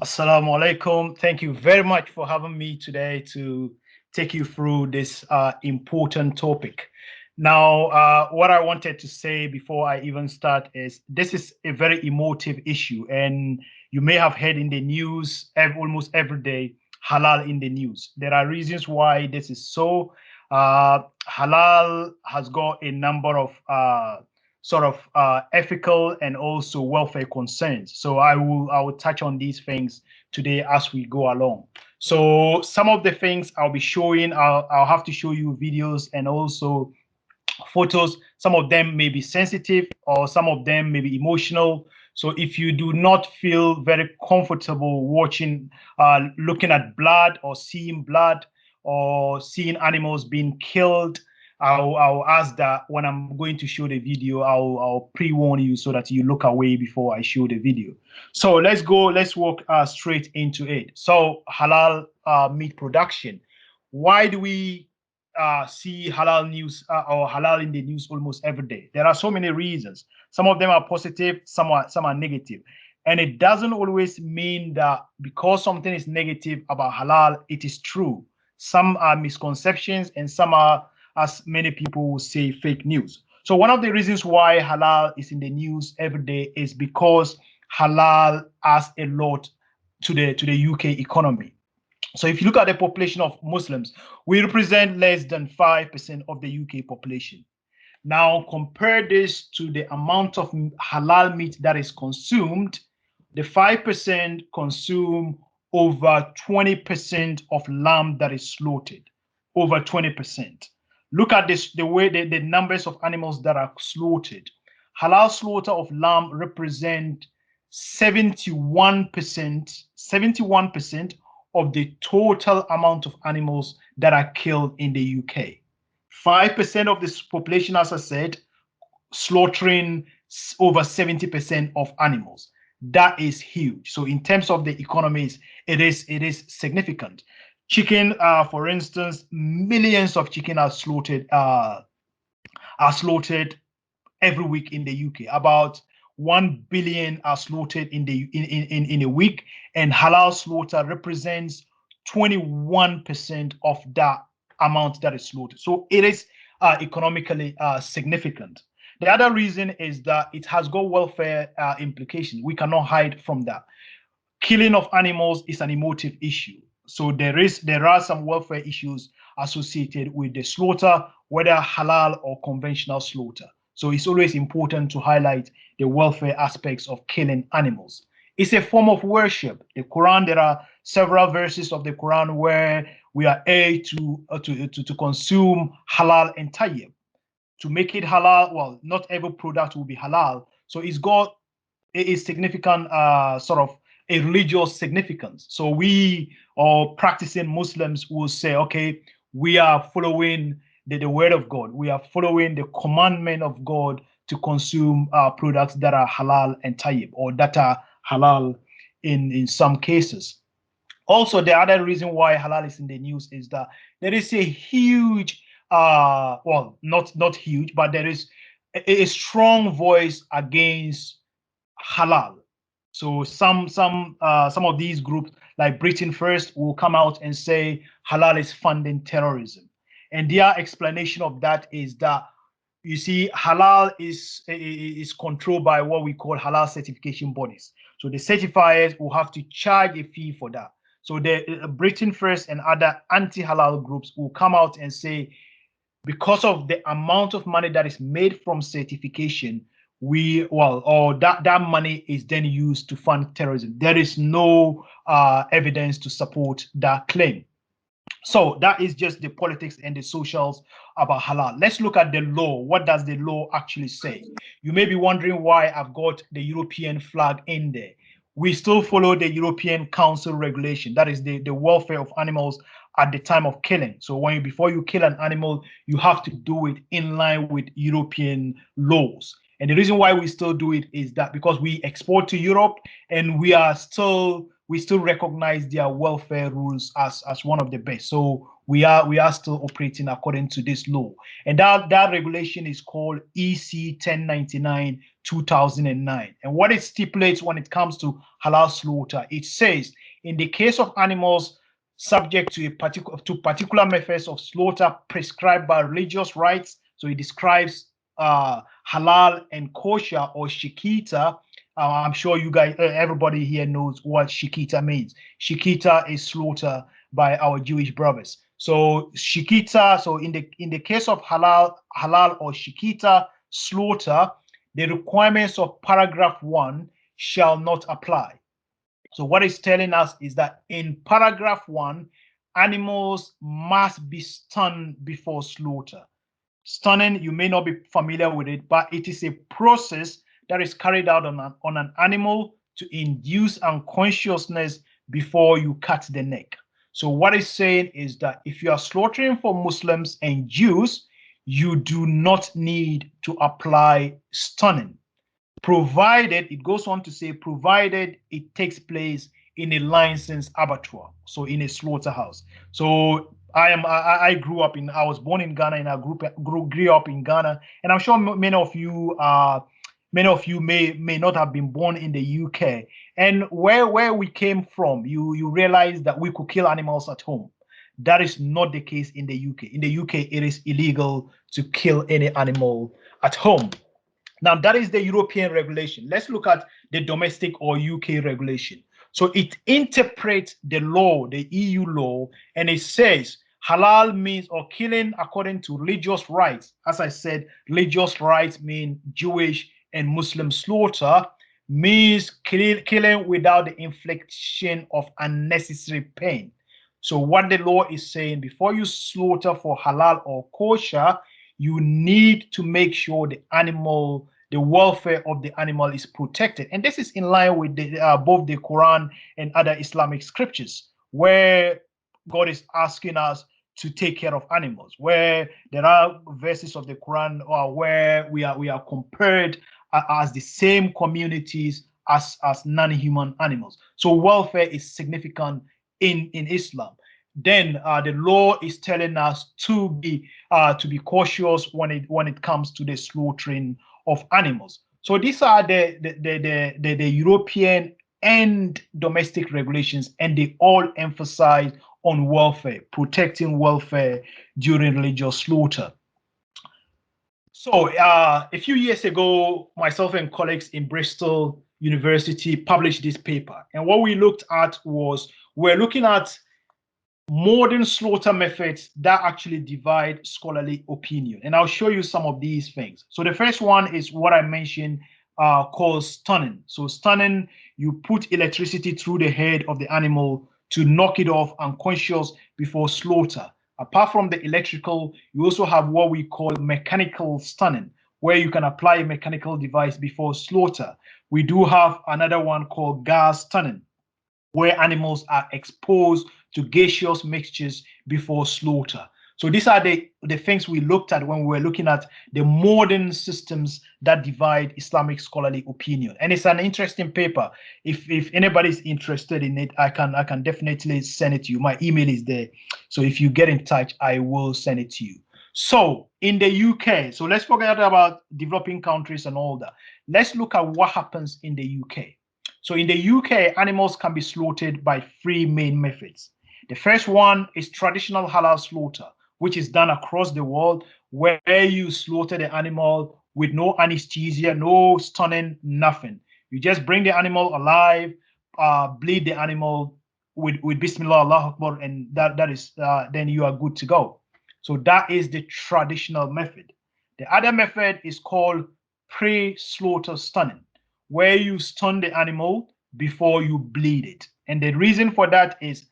Assalamu alaikum. Thank you very much for having me today to take you through this important topic. Now, what I wanted to say before I even start is this is a very emotive issue, and you may have heard in the news almost every day halal in the news. There are reasons why this is so. Halal has got a number of ethical and also welfare concerns. So I will touch on these things today as we go along. So some of the things I'll be showing, I'll have to show you videos and also photos. Some of them may be sensitive or some of them may be emotional. So if you do not feel very comfortable watching, looking at blood or seeing blood or seeing animals being killed, I'll ask that when I'm going to show the video, I'll pre-warn you so that you look away before I show the video. So let's walk straight into it. So halal meat production. Why do we see halal news or halal in the news almost every day? There are so many reasons. Some of them are positive, some are negative. And it doesn't always mean that because something is negative about halal, it is true. Some are misconceptions and some are, as many people will say, fake news. So one of the reasons why halal is in the news every day is because halal adds a lot to the UK economy. So if you look at the population of Muslims, we represent less than 5% of the UK population. Now compare this to the amount of halal meat that is consumed. The 5% consume over 20% of lamb that is slaughtered. Over 20%. Look at this, the way the numbers of animals that are slaughtered. Halal slaughter of lamb represent 71% of the total amount of animals that are killed in the UK. 5% of this population, as I said, slaughtering over 70% of animals. That is huge. So in terms of the economies, it is significant. Chicken, for instance, millions of chicken are slaughtered every week in the UK. About 1 billion are slaughtered in a week, and halal slaughter represents 21% of that amount that is slaughtered. So it is economically significant. The other reason is that it has got welfare implications. We cannot hide from that. Killing of animals is an emotive issue. So there are some welfare issues associated with the slaughter, whether halal or conventional slaughter. So it's always important to highlight the welfare aspects of killing animals. It's a form of worship. The Quran, there are several verses of the Quran where we are urged to consume halal and tayyib. To make it halal, well, not every product will be halal. So it's got a significant sort of a religious significance. So we or practicing Muslims will say, okay, we are following the word of God. We are following the commandment of God to consume products that are halal and tayyib, or that are halal in some cases. Also, the other reason why halal is in the news is that there is a huge, well, not huge, but there is a strong voice against halal. So some of these groups, like Britain First, will come out and say halal is funding terrorism, and their explanation of that is that, you see, halal is controlled by what we call halal certification bodies. So the certifiers will have to charge a fee for that. So the Britain First and other anti-halal groups will come out and say, because of the amount of money that is made from certification, we well or that money is then used to fund terrorism. There is no evidence to support that claim. So that is just the politics and the socials about halal. Let's look at the law. What does the law actually say? You may be wondering why I've got the European flag in there. We still follow the European Council regulation. That is the welfare of animals at the time of killing. So before you kill an animal, you have to do it in line with European laws. And the reason why we still do it is that because we export to Europe, and we still recognize their welfare rules as one of the best. So we are still operating according to this law. And that regulation is called EC 1099 2009. And what it stipulates when it comes to halal slaughter, it says in the case of animals subject to particular methods of slaughter prescribed by religious rites, so it describes halal and kosher or shikita. I'm sure you guys, everybody here knows what shikita means. Shikita is slaughter by our Jewish brothers. So shikita, so in the case of halal or shikita slaughter, the requirements of paragraph 1 shall not apply. So what it's telling us is that in paragraph 1, animals must be stunned before slaughter. Stunning, you may not be familiar with it, but it is a process that is carried out on an animal to induce unconsciousness before you cut the neck. So what it's saying is that if you are slaughtering for Muslims and Jews, you do not need to apply stunning, provided, it goes on to say, provided it takes place in a licensed abattoir, so in a slaughterhouse. So I was born in Ghana, and I grew up in Ghana, and I'm sure many of you may not have been born in the UK. And where we came from, you realize that we could kill animals at home. That is not the case in the UK. In the UK, it is illegal to kill any animal at home. Now, that is the European regulation. Let's look at the domestic or UK regulation. So it interprets the law, the EU law, and it says halal means, or killing according to religious rites. As I said, religious rites mean Jewish and Muslim slaughter, means killing without the infliction of unnecessary pain. So what the law is saying, before you slaughter for halal or kosher, you need to make sure the welfare of the animal is protected. And this is in line with both the Quran and other Islamic scriptures, where God is asking us to take care of animals, where there are verses of the Quran where we are compared as the same communities as non-human animals. So welfare is significant in Islam. Then the law is telling us to be cautious when it comes to the slaughtering of animals. So these are the European and domestic regulations, and they all emphasize on welfare, protecting welfare during religious slaughter. So a few years ago, myself and colleagues in Bristol University published this paper, and what we looked at was, we're looking at modern slaughter methods that actually divide scholarly opinion. And I'll show you some of these things. So the first one is what I mentioned, called stunning. So stunning, you put electricity through the head of the animal to knock it off unconscious before slaughter. Apart from the electrical, you also have what we call mechanical stunning, where you can apply a mechanical device before slaughter. We do have another one called gas stunning, where animals are exposed to gaseous mixtures before slaughter. So these are the things we looked at when we were looking at the modern systems that divide Islamic scholarly opinion. And it's an interesting paper. If anybody's interested in it, I can definitely send it to you. My email is there. So if you get in touch, I will send it to you. So in the UK, so let's forget about developing countries and all that. Let's look at what happens in the UK. So in the UK, animals can be slaughtered by three main methods. The first one is traditional halal slaughter, which is done across the world, where you slaughter the animal with no anesthesia, no stunning, nothing. You just bring the animal alive, bleed the animal with Bismillah, Allah Akbar, and that is then you are good to go. So that is the traditional method. The other method is called pre-slaughter stunning, where you stun the animal before you bleed it. And the reason for that is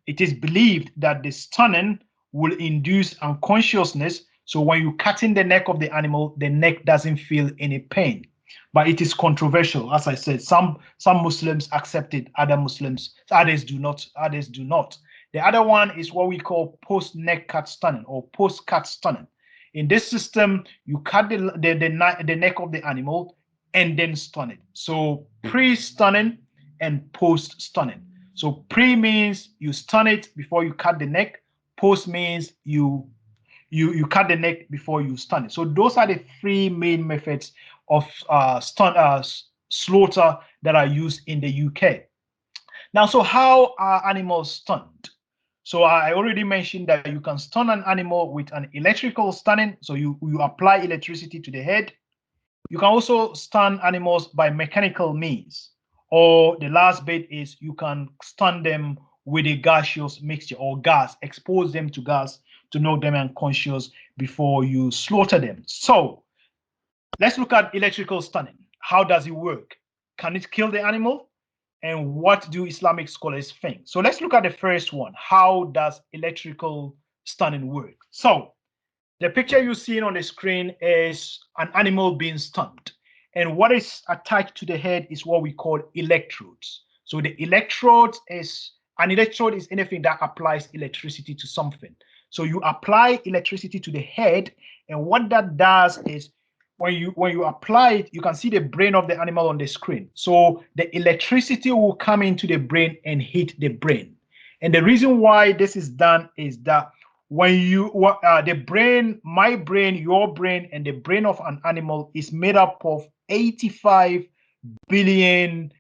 it is believed that the stunning will induce unconsciousness. So when you cut in the neck of the animal, the neck doesn't feel any pain. But it is controversial. As I said, some Muslims accept it, others do not. The other one is what we call post-neck cut stunning or post-cut stunning. In this system, you cut the neck of the animal and then stun it. So pre-stunning and post-stunning. So pre means you stun it before you cut the neck. Post means you cut the neck before you stun it. So those are the three main methods of slaughter that are used in the UK. Now, so how are animals stunned? So I already mentioned that you can stun an animal with an electrical stunning. So you apply electricity to the head. You can also stun animals by mechanical means. Or the last bit is you can stun them with a gaseous mixture or gas, expose them to gas to knock them unconscious before you slaughter them. So let's look at electrical stunning. How does it work? Can it kill the animal? And what do Islamic scholars think? So let's look at the first one. How does electrical stunning work? So the picture you're seeing on the screen is an animal being stunned. And what is attached to the head is what we call electrodes. So the an electrode is anything that applies electricity to something. So you apply electricity to the head, and what that does is when you apply it, you can see the brain of the animal on the screen. So the electricity will come into the brain and hit the brain. And the reason why this is done is that when the brain, my brain, your brain, and the brain of an animal is made up of 85 billion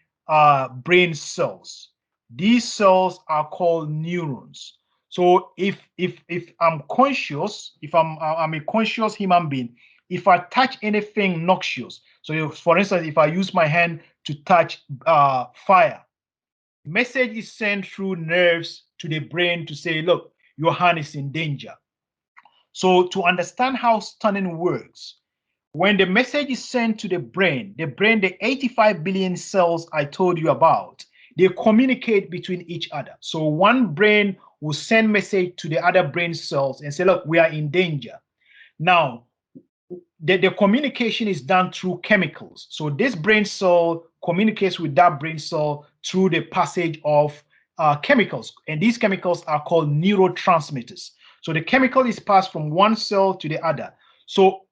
brain cells. These cells are called neurons. So if I'm conscious, if I'm a conscious human being, if I touch anything noxious, so for instance, if I use my hand to touch fire, message is sent through nerves to the brain to say, look, your hand is in danger. So to understand how stunning works, when the message is sent to the brain, the 85 billion cells I told you about, they communicate between each other. So one brain will send message to the other brain cells and say, look, we are in danger. Now, the communication is done through chemicals. So this brain cell communicates with that brain cell through the passage of chemicals. And these chemicals are called neurotransmitters. So the chemical is passed from one cell to the other. So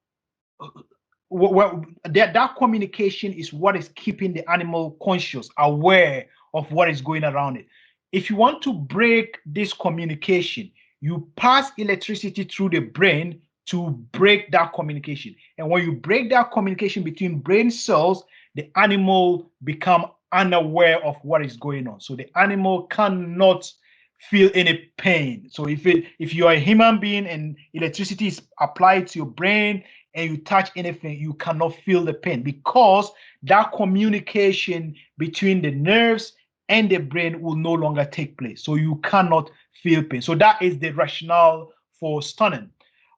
that communication is what is keeping the animal conscious, aware of what is going around it. If you want to break this communication, you pass electricity through the brain to break that communication. And when you break that communication between brain cells, the animal become unaware of what is going on. So the animal cannot feel any pain. So if you are a human being and electricity is applied to your brain and you touch anything, you cannot feel the pain because that communication between the nerves and the brain will no longer take place. So you cannot feel pain. So that is the rationale for stunning.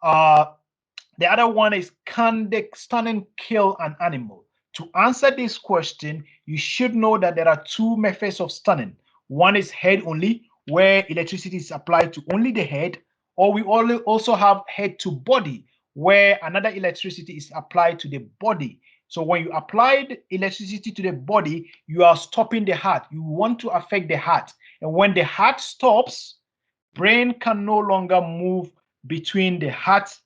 The other one is, can the stunning kill an animal? To answer this question, you should know that there are two methods of stunning. One is head only, where electricity is applied to only the head, or we also have head to body, where another electricity is applied to the body. So when you apply the electricity to the body, you are stopping the heart. You want to affect the heart. And when the heart stops, brain can no longer move between the heart.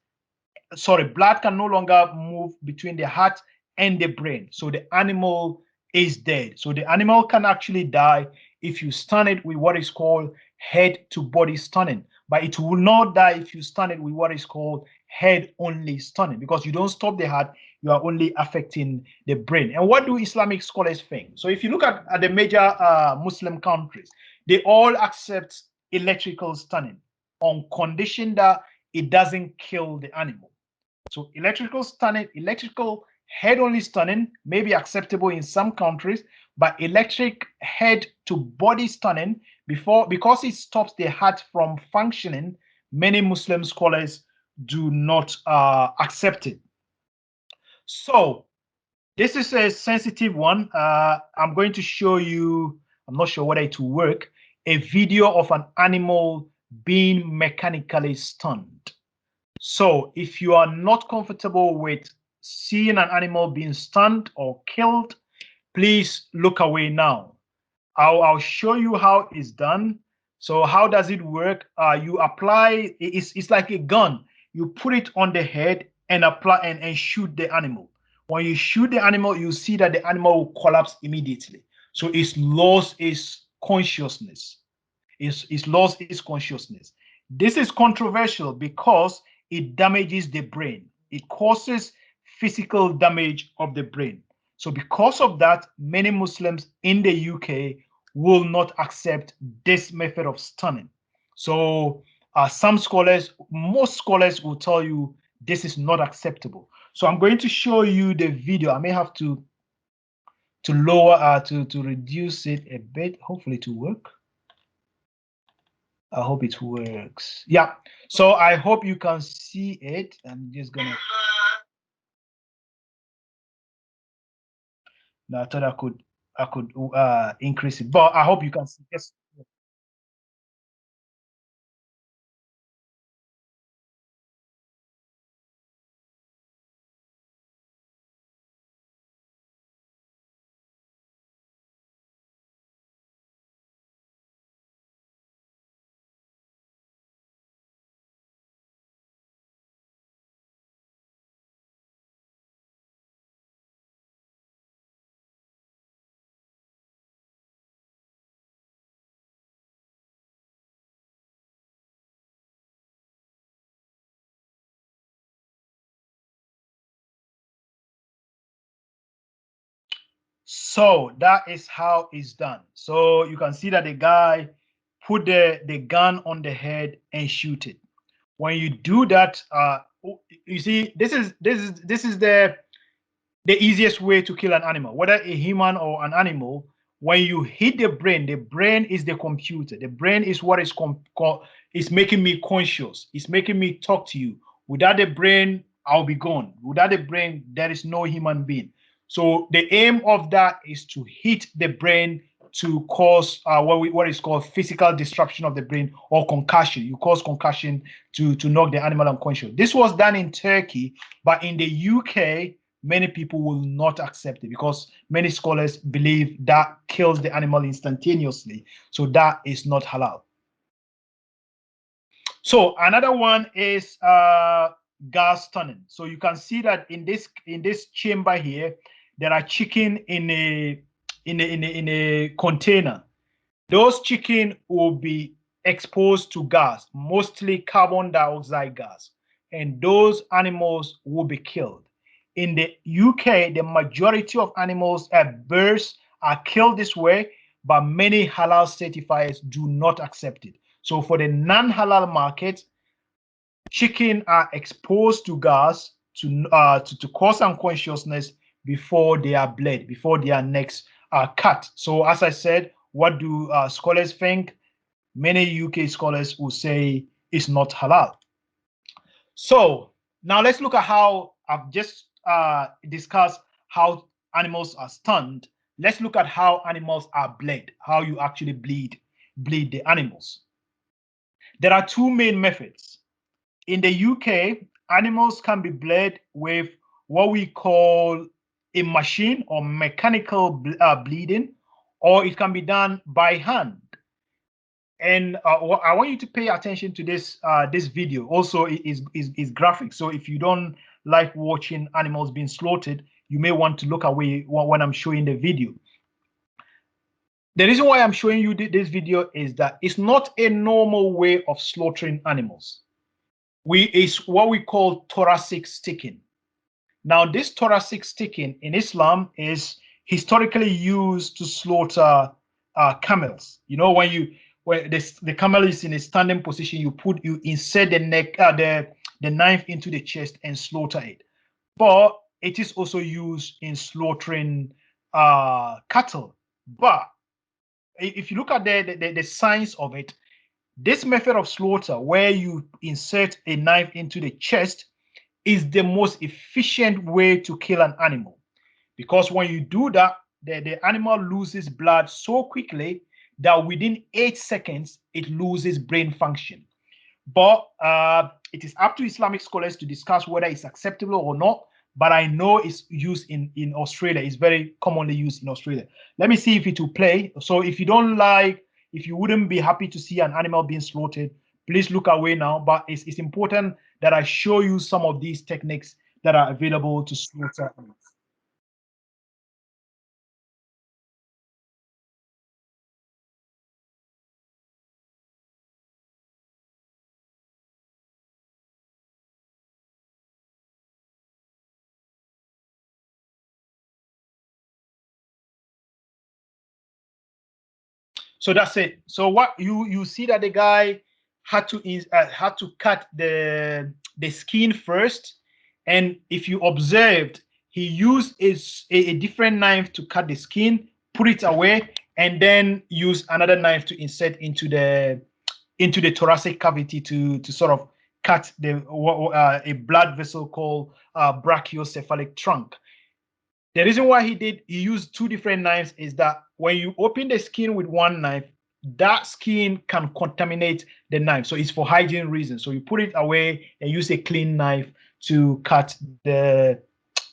Blood can no longer move between the heart and the brain. So the animal is dead. So the animal can actually die if you stun it with what is called head to body stunning. But it will not die if you stun it with what is called head only stunning, because you don't stop the heart, you are only affecting the brain. And what do Islamic scholars think? So if you look at the major Muslim countries, they all accept electrical stunning on condition that it doesn't kill the animal. So electrical stunning, electrical head only stunning may be acceptable in some countries, but electric head to body stunning, because it stops the heart from functioning, many Muslim scholars do not accept it. So this is a sensitive one. I'm going to show you, I'm not sure whether it will work, a video of an animal being mechanically stunned. So if you are not comfortable with seeing an animal being stunned or killed, please look away now. I'll show you how it's done. So how does it work? You apply, it's like a gun. You put it on the head and apply and shoot the animal. When you shoot the animal, you see that the animal will collapse immediately. So it's lost its consciousness. It's lost its consciousness. This is controversial because it damages the brain. It causes physical damage of the brain. So because of that, many Muslims in the UK will not accept this method of stunning. So some scholars, most scholars will tell you this is not acceptable. So I'm going to show you the video. I may have to lower to reduce it a bit. Hopefully to work. I hope it works. Yeah. So I hope you can see it. I'm just gonna. No, I thought I could increase it, but I hope you can see. Yes. So that is how it's done. So you can see that the guy put the gun on the head and shoot it. When you do that, you see, this is the easiest way to kill an animal, whether a human or an animal. When you hit the brain is the computer. The brain is what is making me conscious. It's making me talk to you. Without the brain, I'll be gone. Without the brain, there is no human being. So the aim of that is to hit the brain to cause what is called physical disruption of the brain or concussion. You cause concussion to knock the animal unconscious. This was done in Turkey, but in the UK, many people will not accept it because many scholars believe that kills the animal instantaneously. So that is not halal. So another one is gas stunning. So you can see that in this chamber here, there are chicken in a container. Those chicken will be exposed to gas, mostly carbon dioxide gas, and those animals will be killed. In the UK, the majority of animals, birds, are killed this way, but many halal certifiers do not accept it. So for the non-halal market, chicken are exposed to gas to cause unconsciousness before they are bled, before their necks are cut. So as I said, what do scholars think? Many UK scholars will say it's not halal. So now let's look at how I've just discussed how animals are stunned. Let's look at how animals are bled, how you actually bleed the animals. There are two main methods. In the UK, animals can be bled with what we call a machine or mechanical bleeding, or it can be done by hand. And I want you to pay attention to this video. Also, it is graphic. So if you don't like watching animals being slaughtered, you may want to look away when I'm showing the video. The reason why I'm showing you this video is that it's not a normal way of slaughtering animals. It's what we call thoracic sticking. Now, this thoracic sticking in Islam is historically used to slaughter camels. You know, when the camel is in a standing position, you insert the knife into the chest and slaughter it. But it is also used in slaughtering cattle. But if you look at the science of it, this method of slaughter, where you insert a knife into the chest, is the most efficient way to kill an animal. Because when you do that, the animal loses blood so quickly that within 8 seconds, it loses brain function. But it is up to Islamic scholars to discuss whether it's acceptable or not. But I know it's used in Australia. It's very commonly used in Australia. Let me see if it will play. So if you don't like, if you wouldn't be happy to see an animal being slaughtered, please look away now. But it's important that I show you some of these techniques that are available to slaughter animals. So that's it. So what you see that the guy had to cut the skin first, and if you observed, he used a different knife to cut the skin, put it away, and then use another knife to insert into the thoracic cavity to sort of cut a blood vessel called brachiocephalic trunk. The reason why he used two different knives is that when you open the skin with one knife, that skin can contaminate the knife. So it's for hygiene reasons. So you put it away and use a clean knife to cut the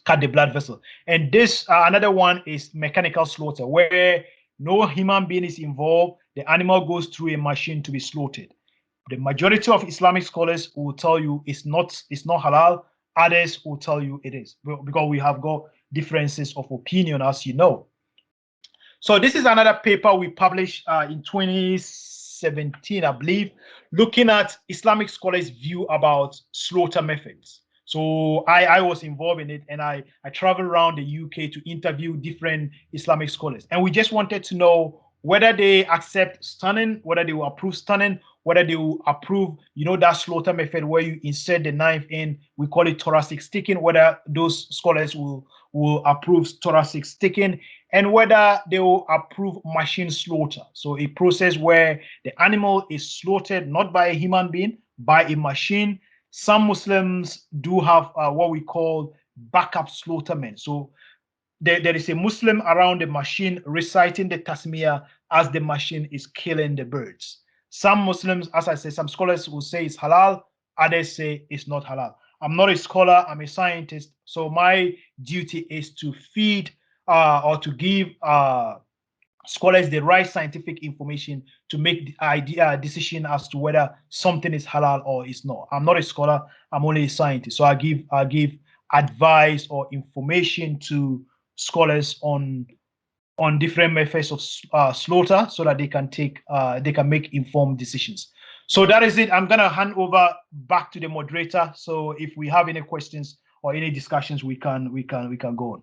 blood vessel. And this another one is mechanical slaughter, where no human being is involved. The animal goes through a machine to be slaughtered. The majority of Islamic scholars will tell you it's not halal. Others will tell you it is, because we have got differences of opinion, as you know. So this is another paper we published in 2017, I believe, looking at Islamic scholars' view about slaughter methods. So I was involved in it, and I traveled around the UK to interview different Islamic scholars. And we just wanted to know whether they accept stunning, whether they will approve stunning, whether they will approve, that slaughter method where you insert the knife in, we call it thoracic sticking, whether those scholars will approve thoracic sticking, and whether they will approve machine slaughter. So a process where the animal is slaughtered not by a human being, by a machine. Some Muslims do have what we call backup slaughtermen. So there is a Muslim around the machine reciting the tasmiyah as the machine is killing the birds. Some Muslims, as I said, some scholars will say it's halal, others say it's not halal. I'm not a scholar, I'm a scientist, so my duty is to feed or to give scholars the right scientific information to make the decision as to whether something is halal or is not. I'm not a scholar, I'm only a scientist. So I give advice or information to scholars on different methods of slaughter, so that they can make informed decisions. So that is it. I'm gonna hand over back to the moderator. So if we have any questions or any discussions, we can go on.